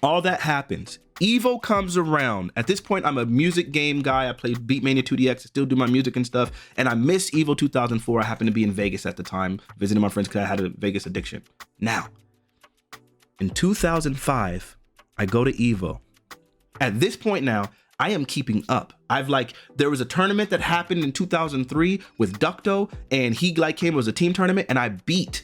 All that happens. Evo comes around. At this point, I'm a music game guy. I play Beatmania 2DX. I still do my music and stuff. And I miss Evo 2004. I happened to be in Vegas at the time, visiting my friends because I had a Vegas addiction. Now, in 2005, I go to Evo. At this point now, I am keeping up. There was a tournament that happened in 2003 with Ducto, and he came, it was a team tournament, and I beat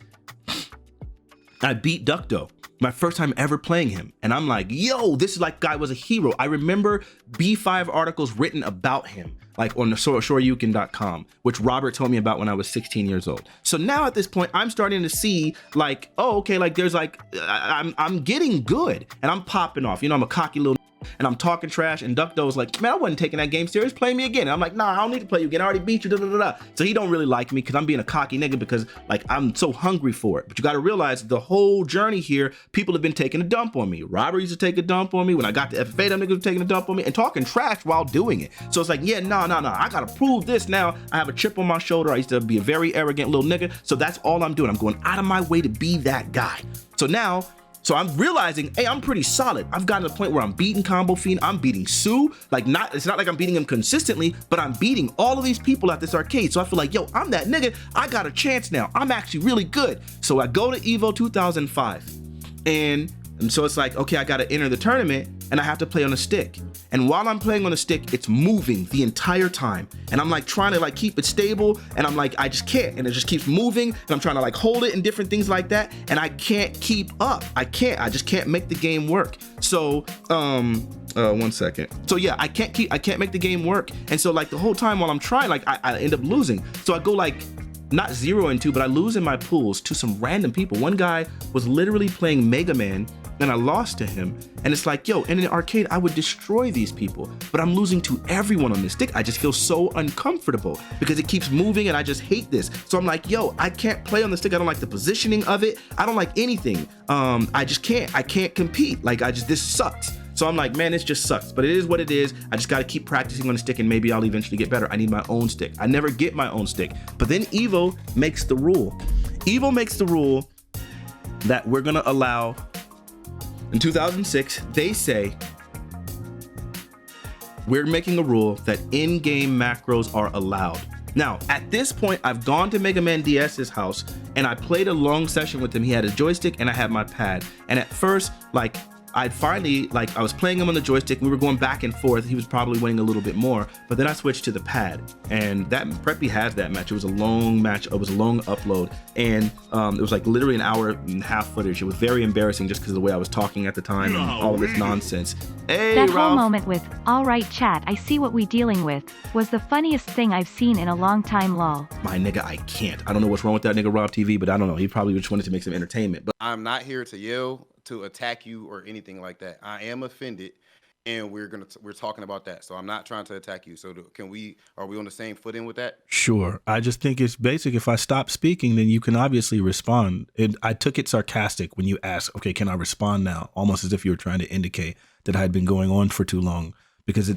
Ducto. My first time ever playing him. And I'm like, yo, this guy was a hero. I remember B5 articles written about him, like on the shoryuken.com, which Robert told me about when I was 16 years old. So now at this point, I'm starting to see I'm getting good and I'm popping off. I'm a cocky little and I'm talking trash, and Ducto was like, man, I wasn't taking that game serious, play me again. And I'm like, nah, I don't need to play you again, I already beat you, So he don't really like me because I'm being a cocky nigga because I'm so hungry for it. But you gotta realize the whole journey here, people have been taking a dump on me. Robert used to take a dump on me. When I got to FFA, them niggas were taking a dump on me and talking trash while doing it. So it's like, yeah, no, I gotta prove this now. I have a chip on my shoulder. I used to be a very arrogant little nigga. So that's all I'm doing. I'm going out of my way to be that guy. So I'm realizing, hey, I'm pretty solid. I've gotten to the point where I'm beating Combo Fiend, I'm beating Sue. It's not like I'm beating him consistently, but I'm beating all of these people at this arcade. So I feel like, yo, I'm that nigga. I got a chance now. I'm actually really good. So I go to Evo 2005. And so it's like, okay, I gotta enter the tournament and I have to play on a stick. And while I'm playing on a stick, it's moving the entire time. And I'm trying to keep it stable, and I'm I just can't. And it just keeps moving, and I'm trying to hold it and different things like that. And I can't keep up. I just can't make the game work. So, 1 second. So yeah, I can't make the game work. And so the whole time while I'm trying, I end up losing. So I go not 0-2, but I lose in my pools to some random people. One guy was literally playing Mega Man, and I lost to him. And it's like, yo, in an arcade, I would destroy these people, but I'm losing to everyone on this stick. I just feel so uncomfortable because it keeps moving and I just hate this. So I'm like, yo, I can't play on the stick. I don't like the positioning of it. I don't like anything. I can't compete. This sucks. So I'm like, man, this just sucks, but it is what it is. I just gotta keep practicing on the stick and maybe I'll eventually get better. I need my own stick. I never get my own stick. But then Evo makes the rule. Evo makes the rule that we're gonna allow, in 2006, they say, we're making a rule that in-game macros are allowed. Now, at this point, I've gone to Mega Man DS's house and I played a long session with him. He had a joystick and I had my pad. And at first, I was playing him on the joystick. We were going back and forth. He was probably winning a little bit more, but then I switched to the pad, and that Preppy has that match. It was a long match. It was a long upload, and it was literally an hour and a half footage. It was very embarrassing just because of the way I was talking at the time and all of this nonsense. Hey, that Ralph. whole moment with, all right, chat, I see what we dealing with, was the funniest thing I've seen in a long time, lol. My nigga, I can't. I don't know what's wrong with that nigga Rob TV, but I don't know. He probably just wanted to make some entertainment. But I'm not here to yell, to attack you or anything like that. I am offended, and we're talking about that. So I'm not trying to attack you. So are we on the same footing with that? Sure. I just think it's basic. If I stop speaking, then you can obviously respond. I took it sarcastic when you asked, okay, can I respond now? Almost as if you were trying to indicate that I had been going on for too long. Because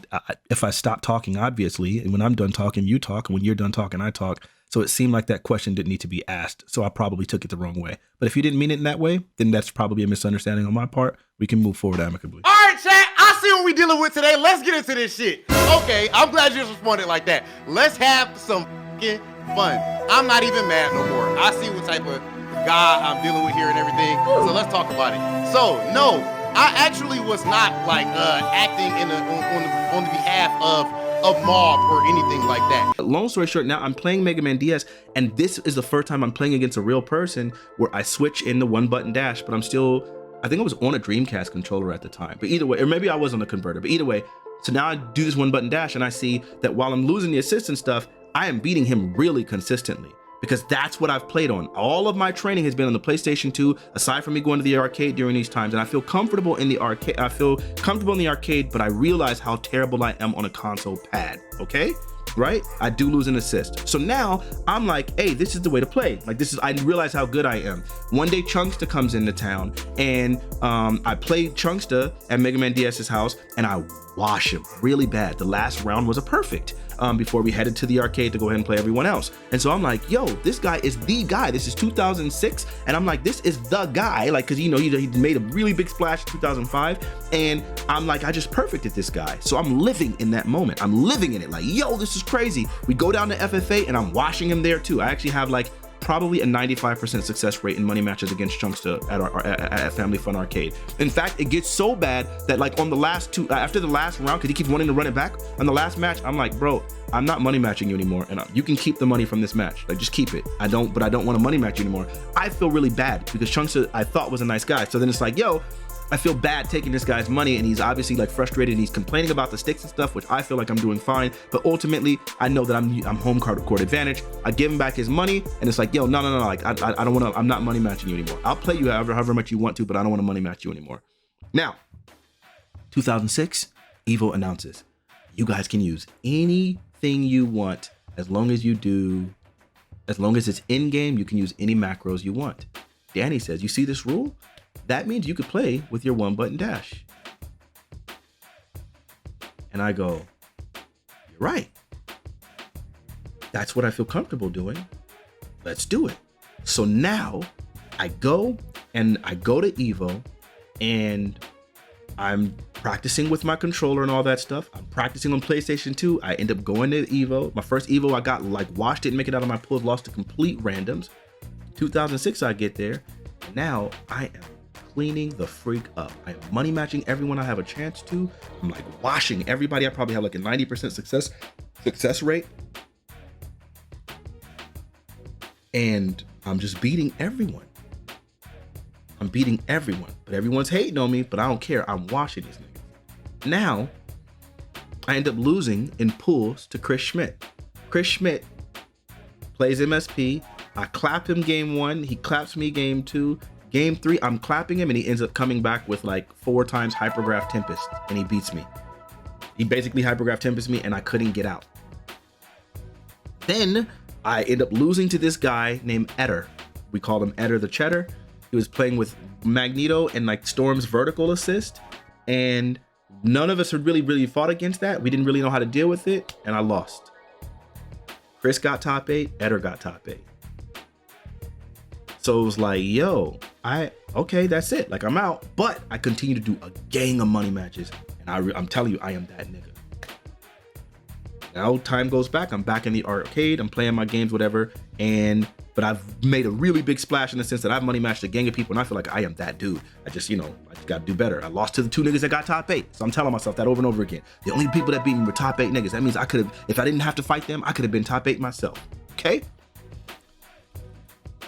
if I stop talking, obviously, and when I'm done talking, you talk, and when you're done talking, I talk. So it seemed like that question didn't need to be asked. So I probably took it the wrong way. But if you didn't mean it in that way, then that's probably a misunderstanding on my part. We can move forward amicably. All right, chat, I see what we're dealing with today. Let's get into this shit. Okay, I'm glad you just responded like that. Let's have some fucking fun. I'm not even mad no more. I see what type of guy I'm dealing with here and everything. So let's talk about it. So, no, I actually was not acting on the behalf of mob or anything like that. Long story short, now I'm playing Mega Man DS, and this is the first time I'm playing against a real person where I switch in the one button dash, but I'm still, I think I was on a Dreamcast controller at the time, but either way, or maybe I was on a converter, but either way, so now I do this one button dash and I see that while I'm losing the assist and stuff, I am beating him really consistently. Because that's what I've played on. All of my training has been on the PlayStation 2, aside from me going to the arcade during these times. And I feel comfortable in the arcade. But I realize how terrible I am on a console pad, okay? Right? I do lose an assist. So now I'm like, hey, this is the way to play. I realize how good I am. One day Chunksta comes into town and I played Chunksta at Mega Man DS's house and I wash him really bad. The last round was a perfect. before we headed to the arcade to go ahead and play everyone else. And so I'm like, yo, this guy is the guy. This is 2006, and I'm like, this is the guy, like, because you know he made a really big splash in 2005, and I'm like, I just perfected this guy. So I'm living in that moment. I'm living in it. Like, yo, this is crazy. We go down to FFA, and I'm watching him there too. I actually have like probably a 95% success rate in money matches against Chunkster at Family Fun Arcade. In fact, it gets so bad that like on the last two, after the last round, because he keeps wanting to run it back, on the last match, I'm like, bro, I'm not money matching you anymore, and you can keep the money from this match. Like, just keep it. I don't want to money match you anymore. I feel really bad because Chunkster I thought was a nice guy. So then it's like, yo, I feel bad taking this guy's money, and he's obviously like frustrated, and he's complaining about the sticks and stuff, which I feel like I'm doing fine. But ultimately, I know that I'm home court advantage. I give him back his money, and it's like, yo, no, like I don't want to. I'm not money matching you anymore. I'll play you however much you want to, but I don't want to money match you anymore. Now, 2006, Evo announces, you guys can use anything you want as long as it's in game. You can use any macros you want. Danny says, you see this rule? That means you could play with your one button dash. And I go, you're right. That's what I feel comfortable doing. Let's do it. So now I go to Evo, and I'm practicing with my controller and all that stuff. I'm practicing on PlayStation 2. I end up going to Evo. My first Evo, I got like washed, didn't make it out of my pools, lost to complete randoms. 2006, I get there. And now I am cleaning the freak up. I am money matching everyone I have a chance to. I'm like washing everybody. I probably have like a 90% success rate. And I'm just beating everyone. But everyone's hating on me, but I don't care. I'm washing these niggas. Now, I end up losing in pools to Chris Schmidt. Chris Schmidt plays MSP. I clap him game 1. He claps me game 2. Game 3, I'm clapping him, and he ends up coming back with like 4 times Hypergraph Tempest, and he beats me. He basically Hypergraph Tempest me, and I couldn't get out. Then I end up losing to this guy named Eder. We called him Eder the Cheddar. He was playing with Magneto and like Storm's vertical assist, and none of us had really fought against that. We didn't really know how to deal with it, and I lost. Chris got top 8, Eder got top 8. So it was like, yo, okay, that's it. Like, I'm out. But I continue to do a gang of money matches. And I'm telling you, I am that nigga. Now time goes back. I'm back in the arcade. I'm playing my games, whatever. But I've made a really big splash in the sense that I've money matched a gang of people, and I feel like I am that dude. I just gotta do better. I lost to the 2 niggas that got top 8. So I'm telling myself that over and over again. The only people that beat me were top 8 niggas. That means I could have, if I didn't have to fight them, I could have been top 8 myself. Okay?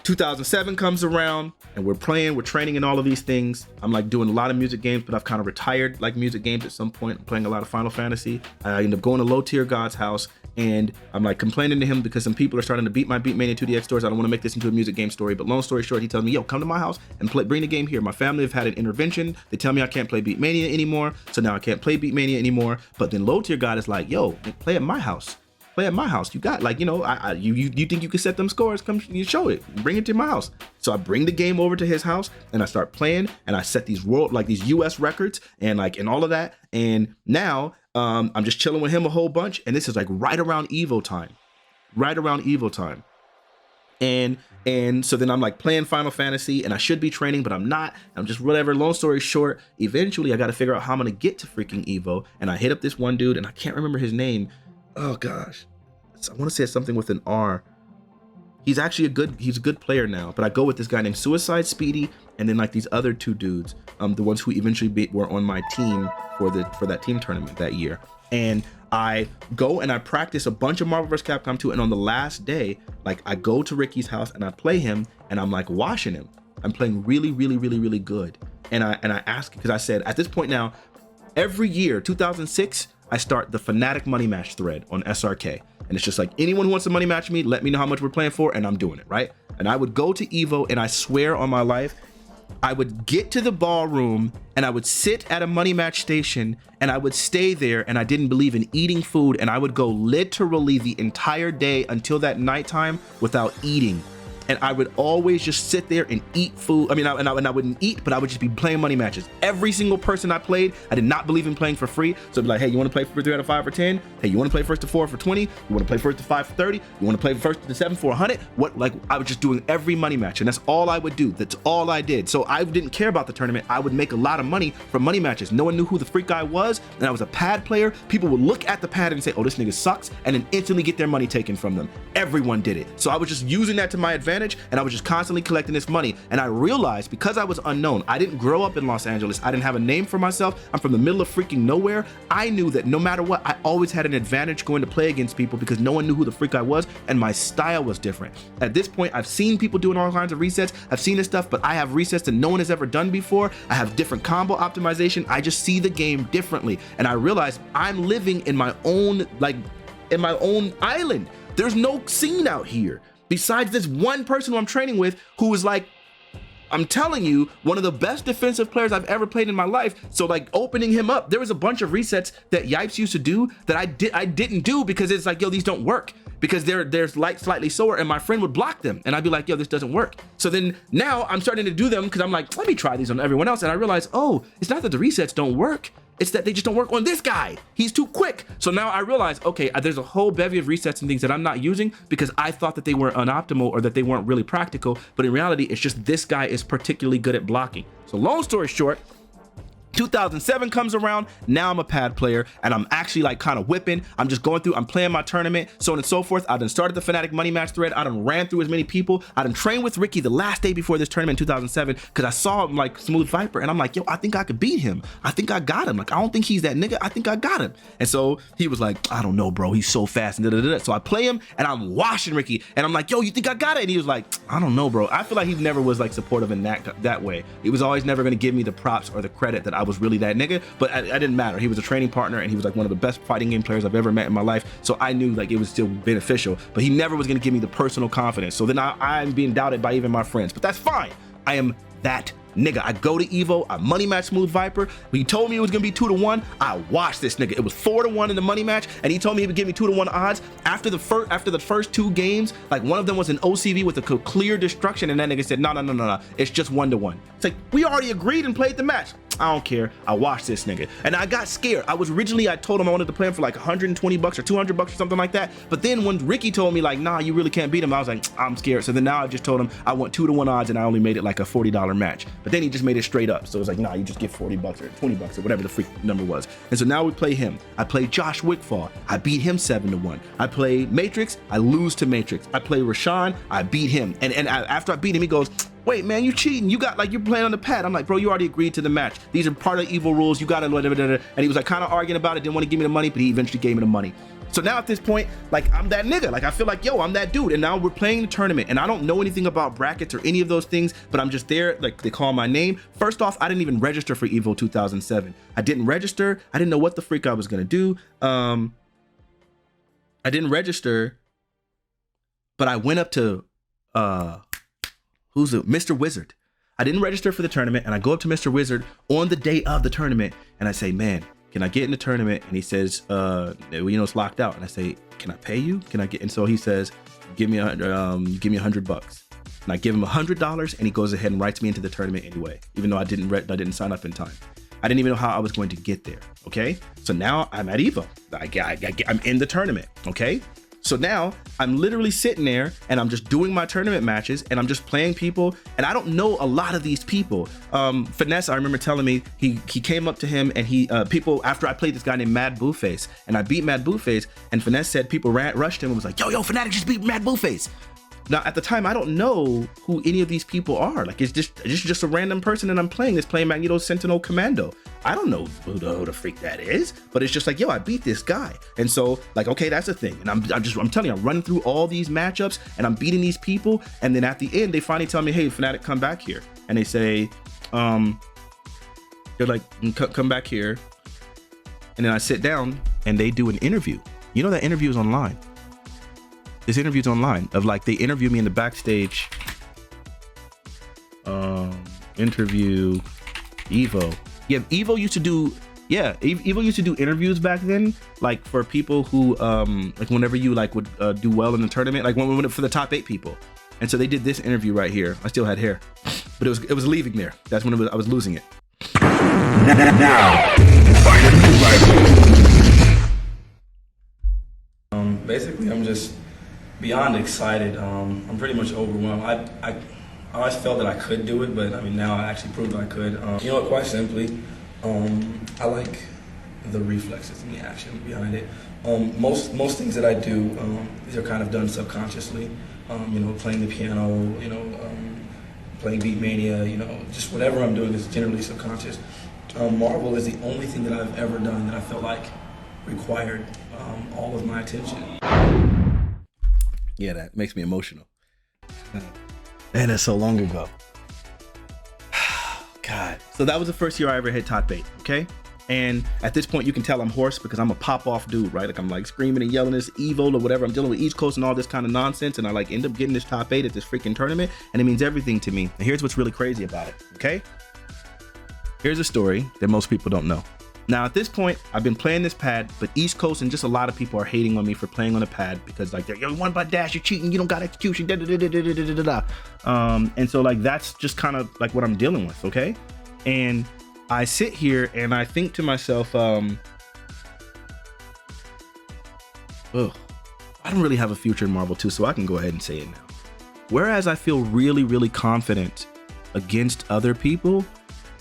2007 comes around, and we're training in all of these things. I'm like doing a lot of music games, but I've kind of retired like music games at some point. I'm playing a lot of Final Fantasy. I end up going to Low Tier God's house, and I'm like complaining to him because some people are starting to beat my Beatmania 2DX stores. I don't want to make this into a music game story, but long story short, he tells me, yo, come to my house and bring the game here. My family have had an intervention. They tell me I can't play Beatmania anymore, so now I can't play Beatmania anymore. But then Low Tier God is like, yo, play at my house. Play at my house. You got like, you think you can set them scores? Come, you show it. Bring it to my house. So I bring the game over to his house, and I start playing, and I set these these US records and all of that. And now I'm just chilling with him a whole bunch, and this is like right around Evo time. And so then I'm like playing Final Fantasy, and I should be training, but I'm not. I'm just whatever. Long story short, eventually I got to figure out how I'm gonna get to freaking Evo, and I hit up this one dude, and I can't remember his name. Oh gosh, I want to say it's something with an R. He's actually he's a good player now, but I go with this guy named Suicide Speedy, and then like these other 2 dudes, the ones who eventually were on my team for that team tournament that year. And I go and I practice a bunch of Marvel vs. Capcom 2, and on the last day, like I go to Ricky's house and I play him, and I'm like washing him. I'm playing really good. And I ask, because I said at this point now, every year, 2006, I start the Fanatiq money match thread on SRK. And it's just like, anyone who wants to money match me, let me know how much we're playing for, and I'm doing it, right? And I would go to Evo, and I swear on my life, I would get to the ballroom, and I would sit at a money match station, and I would stay there, and I didn't believe in eating food, and I would go literally the entire day until that nighttime without eating. and I would always just sit there and eat food. I mean, I wouldn't eat, but I would just be playing money matches. Every single person I played, I did not believe in playing for free. So I'd be like, hey, you want to play for 3 out of 5 for 10? Hey, you want to play first to 4 for 20? You want to play first to 5 for 30? You want to play first to 7 for 100? What? Like, I was just doing every money match, and that's all I would do. That's all I did. So I didn't care about the tournament. I would make a lot of money from money matches. No one knew who the freak I was, and I was a pad player. People would look at the pad and say, oh, this nigga sucks, and then instantly get their money taken from them. Everyone did it. So I was just using that to my advantage, and I was just constantly collecting this money. And I realized, because I was unknown, I didn't grow up in Los Angeles, I didn't have a name for myself, I'm from the middle of freaking nowhere. I knew that no matter what, I always had an advantage going to play against people because no one knew who the freak I was, and my style was different. At this point, I've seen people doing all kinds of resets, I've seen this stuff, but I have resets that no one has ever done before. I have different combo optimization. I just see the game differently, and I realized I'm living in my own, like, in my own island. There's no scene out here besides this one person who I'm training with, who is like, I'm telling you, one of the best defensive players I've ever played in my life. So like, opening him up, there was a bunch of resets that Yipes used to do that I didn't do because it's like, yo, these don't work, because they're like slightly slower, and my friend would block them, and I'd be like, yo, this doesn't work. So then now I'm starting to do them because I'm like, let me try these on everyone else, and I realize, oh, it's not that the resets don't work, it's that they just don't work on this guy. He's too quick. So now I realize, okay, there's a whole bevy of resets and things that I'm not using because I thought that they were unoptimal or that they weren't really practical, but in reality, it's just this guy is particularly good at blocking. So long story short, 2007 comes around, now I'm a pad player, and I'm actually like kind of whipping. I'm just going through, I'm playing my tournament, so on and so forth. I done started the Fanatiq money match thread. I done ran through as many people. I done trained with Ricky the last day before this tournament in 2007 because I saw him like Smooth Viper, and I'm like, yo, I think I could beat him. I think I got him. Like, I don't think he's that nigga. I think I got him. And so he was like, I don't know, bro. He's so fast. And da-da-da-da. So I play him, and I'm washing Ricky, and I'm like, yo, you think I got it? And he was like, I don't know, bro. I feel like he never was like supportive in that way. He was always never going to give me the props or the credit that I was really that nigga. But I didn't matter. He was a training partner, and he was like one of the best fighting game players I've ever met in my life. So I knew like it was still beneficial, but he never was going to give me the personal confidence. So then I'm being doubted by even my friends, but that's fine. I am that nigga. I go to Evo, I money match Smooth Viper. He told me it was gonna be 2-1. I watched this nigga. It was 4-1 in the money match, and he told me he would give me 2-1 odds. After the first 2 games, like one of them was an OCV with a clear destruction, and that nigga said, no, it's just 1-1. It's like, we already agreed and played the match. I don't care. I watched this nigga, and I got scared. I told him I wanted to play him for like 120 bucks or 200 bucks or something like that. But then when Ricky told me like, nah, you really can't beat him, I was like, I'm scared. So then now I just told him I want 2-1 odds, and I only made it like a $40 match. But then he just made it straight up. So it was like, nah, you just get 40 bucks or 20 bucks or whatever the freak number was. And so now we play him. I play Josh Wickfall. I beat him 7-1. I play Matrix. I lose to Matrix. I play Rashawn. I beat him. And after I beat him, he goes, wait, man, you cheating. You got, like, you're playing on the pad. I'm like, bro, you already agreed to the match. These are part of the Evo rules. You got to, and he was like kind of arguing about it, didn't want to give me the money, but he eventually gave me the money. So now at this point, like, I'm that nigga. Like, I feel like, yo, I'm that dude. And now we're playing the tournament, and I don't know anything about brackets or any of those things, but I'm just there. Like, they call my name. First off, I didn't even register for Evo 2007. I didn't register. I didn't know what the freak I was going to do. I didn't register, but I went up to, who's it? Mr. Wizard. I didn't register for the tournament, and I go up to Mr. Wizard on the day of the tournament, and I say, man, can I get in the tournament? And he says, it's locked out. And I say, can I pay you? Can I get? And so he says, give me $100 bucks. And I give him $100, and he goes ahead and writes me into the tournament anyway, even though I didn't sign up in time. I didn't even know how I was going to get there. Okay, so now I'm at Evo. I'm in the tournament. Okay. So now I'm literally sitting there, and I'm just doing my tournament matches, and I'm just playing people, and I don't know a lot of these people. Finesse, I remember telling me he came up to him, and people, after I played this guy named Mad Blueface, and I beat Mad Blueface, and Finesse said people rushed him and was like, yo, Fanatiq just beat Mad Blueface. Now, at the time, I don't know who any of these people are. Like, it's just a random person that I'm playing that's playing Magneto Sentinel Commando. I don't know who the freak that is, but it's just like, yo, I beat this guy. And so, like, okay, that's a thing. And I'm telling you, I'm running through all these matchups, and I'm beating these people. And then at the end, they finally tell me, hey, Fanatiq, come back here. And they say, they're like, come back here. And then I sit down, and they do an interview. You know, that interview is online. This interview's online, of like, they interview me in the backstage. Interview Evo. Yeah, Evo used to do interviews back then, like for people who like whenever you like would do well in the tournament, like when for the top 8 people. And so they did this interview right here. I still had hair, but it was leaving there. That's when I was losing it. Now, basically, I'm just beyond excited. I'm pretty much overwhelmed. I always felt that I could do it, but I mean, now I actually proved that I could. You know what, quite simply, I like the reflexes and the action behind it. Most things that I do, these are kind of done subconsciously. You know, playing the piano, you know, playing Beatmania, you know, just whatever I'm doing is generally subconscious. Marvel is the only thing that I've ever done that I felt like required all of my attention. Yeah, that makes me emotional. Man, that's so long ago. God. So that was the first year I ever hit top 8, okay? And at this point, you can tell I'm hoarse because I'm a pop-off dude, right? Like I'm like screaming and yelling this evil or whatever. I'm dealing with East Coast and all this kind of nonsense, and I like end up getting this top 8 at this freaking tournament, and it means everything to me. And here's what's really crazy about it, okay? Here's a story that most people don't know. Now, at this point, I've been playing this pad, but East Coast and just a lot of people are hating on me for playing on a pad because like, yo, one button dash, you're cheating, you don't got execution, da da da da da da da da. And so like that's just kind of like what I'm dealing with, okay? And I sit here and I think to myself, I don't really have a future in Marvel 2, so I can go ahead and say it now. Whereas I feel really, really confident against other people,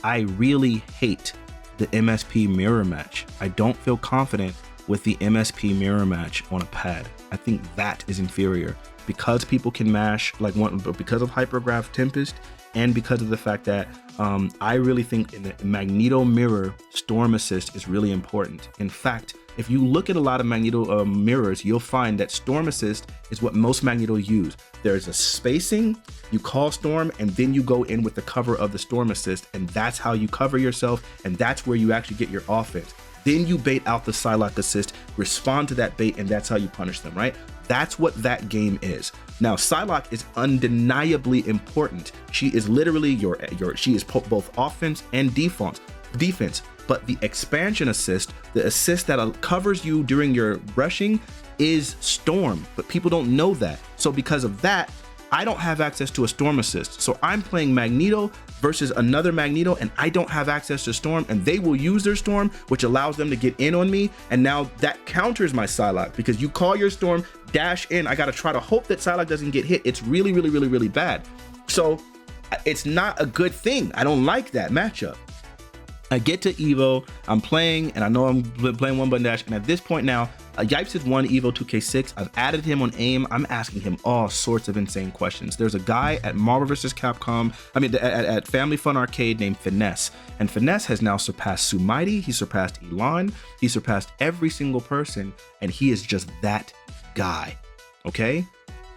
I really hate the MSP mirror match. I don't feel confident with the MSP mirror match on a pad. I think that is inferior because people can mash like one, because of Hypergraph Tempest, and because of the fact that I really think in the Magneto mirror, Storm Assist is really important. In fact, if you look at a lot of Magneto mirrors, you'll find that Storm Assist is what most Magneto use. There's a spacing, you call Storm, and then you go in with the cover of the Storm Assist, and that's how you cover yourself, and that's where you actually get your offense. Then you bait out the Psylocke assist, respond to that bait, and that's how you punish them, right? That's what that game is. Now, Psylocke is undeniably important. She is literally she is both offense and defense. But the expansion assist, the assist that covers you during your rushing, is Storm, but people don't know that. So because of that, I don't have access to a Storm assist. So I'm playing Magneto versus another Magneto, and I don't have access to Storm, and they will use their Storm, which allows them to get in on me. And now that counters my Psylocke because you call your Storm, dash in. I gotta try to hope that Psylocke doesn't get hit. It's really, really, really, really bad. So it's not a good thing. I don't like that matchup. I get to Evo, I'm playing, and I know I'm playing one button dash, and at this point now, Yipes has won Evo 2K6. I've added him on AIM. I'm asking him all sorts of insane questions. There's a guy at Marvel vs. Capcom, at Family Fun Arcade named Finesse, and Finesse has now surpassed Sumighty, he surpassed Elon, he surpassed every single person, and he is just that guy, okay?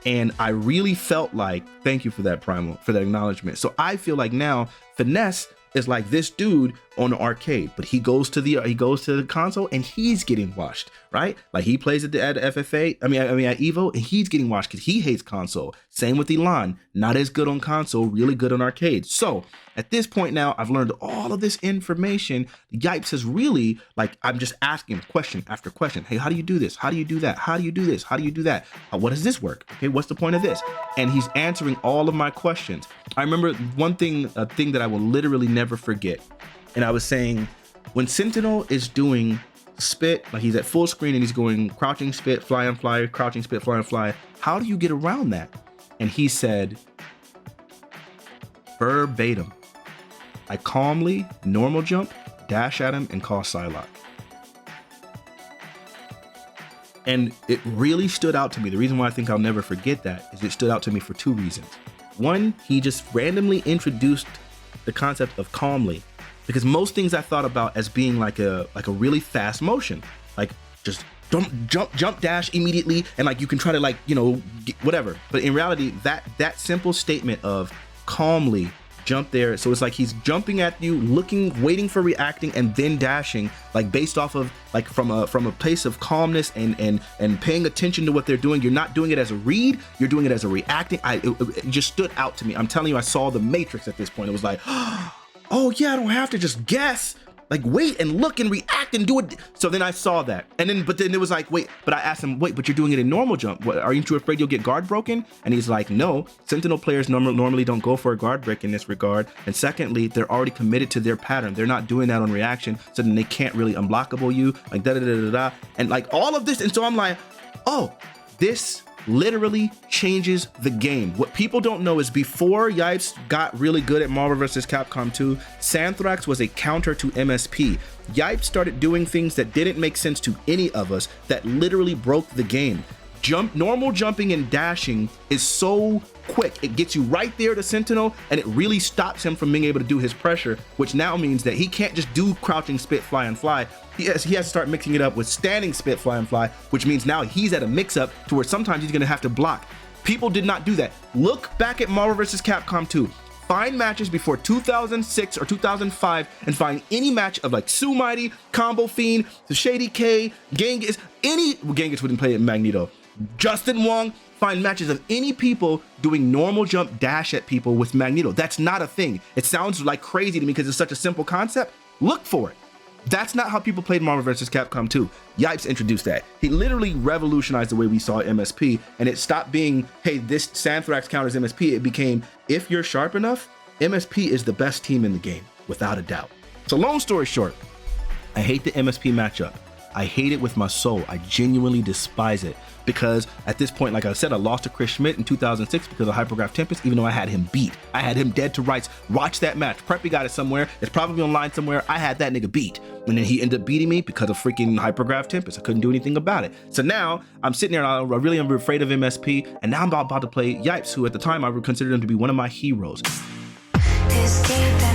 And I really felt like, thank you for that, Primal, for that acknowledgement. So I feel like now Finesse is like this dude on the arcade, but he goes to the console and he's getting washed, right? Like he plays at FFA, at Evo, and he's getting washed because he hates console. Same with Elon, not as good on console, really good on arcade. So at this point now, I've learned all of this information. Yipes has really, like, I'm just asking question after question. Hey, how do you do this? How do you do that? How do you do this? How do you do that? What does this work? Okay, what's the point of this? And he's answering all of my questions. I remember a thing that I will literally never forget. And I was saying, when Sentinel is doing spit, like he's at full screen and he's going crouching spit, fly and fly, crouching spit, fly and fly, how do you get around that? And he said, verbatim, I calmly normal jump, dash at him, and call Psylocke. And it really stood out to me. The reason why I think I'll never forget that is it stood out to me for two reasons. One, he just randomly introduced the concept of calmly, because most things I thought about as being like a really fast motion, like just jump dash immediately, and like you can try to like, you know, whatever. But in reality, that simple statement of calmly jump there, so it's like he's jumping at you, looking, waiting for reacting, and then dashing, like based off of like from a place of calmness and paying attention to what they're doing. You're not doing it as a read, you're doing it as a reacting. It just stood out to me. I'm telling you, I saw the Matrix at this point. It was like, oh yeah, I don't have to just guess. Like wait and look and react and do it. So then I saw that. And then, but then it was like, wait, but I asked him, wait, but you're doing it in normal jump. What, aren't you afraid you'll get guard broken? And he's like, no, Sentinel players normally don't go for a guard break in this regard. And secondly, they're already committed to their pattern. They're not doing that on reaction. So then they can't really unblockable you, like da-da-da-da-da. And like all of this. And so I'm like, oh, this literally changes the game. What people don't know is before Yipes got really good at Marvel vs. Capcom 2, Santhrax was a counter to MSP. Yipes started doing things that didn't make sense to any of us that literally broke the game. Normal jumping and dashing is so quick. It gets you right there to Sentinel, and it really stops him from being able to do his pressure, which now means that he can't just do crouching, spit, fly, and fly. He has to start mixing it up with standing, spit, fly, and fly, which means now he's at a mix-up to where sometimes he's gonna have to block. People did not do that. Look back at Marvel vs. Capcom 2. Find matches before 2006 or 2005 and find any match of like Sue Mighty, Combo Fiend, the Shady K, Genghis, Genghis wouldn't play it in Magneto. Justin Wong, find matches of any people doing normal jump dash at people with Magneto. That's not a thing. It sounds like crazy to me because it's such a simple concept. Look for it. That's not how people played Marvel vs. Capcom 2. Yipes introduced that. He literally revolutionized the way we saw MSP, and it stopped being, hey, this Santhrax counters MSP. It became, if you're sharp enough, MSP is the best team in the game, without a doubt. So long story short, I hate the MSP matchup. I hate it with my soul. I genuinely despise it because at this point, like I said, I lost to Chris Schmidt in 2006 because of Hypergraph Tempest, even though I had him beat. I had him dead to rights. Watch that match. Preppy got it somewhere. It's probably online somewhere. I had that nigga beat. And then he ended up beating me because of freaking Hypergraph Tempest. I couldn't do anything about it. So now I'm sitting there and I really am afraid of MSP. And now I'm about to play Yipes, who at the time I would consider him to be one of my heroes. This deep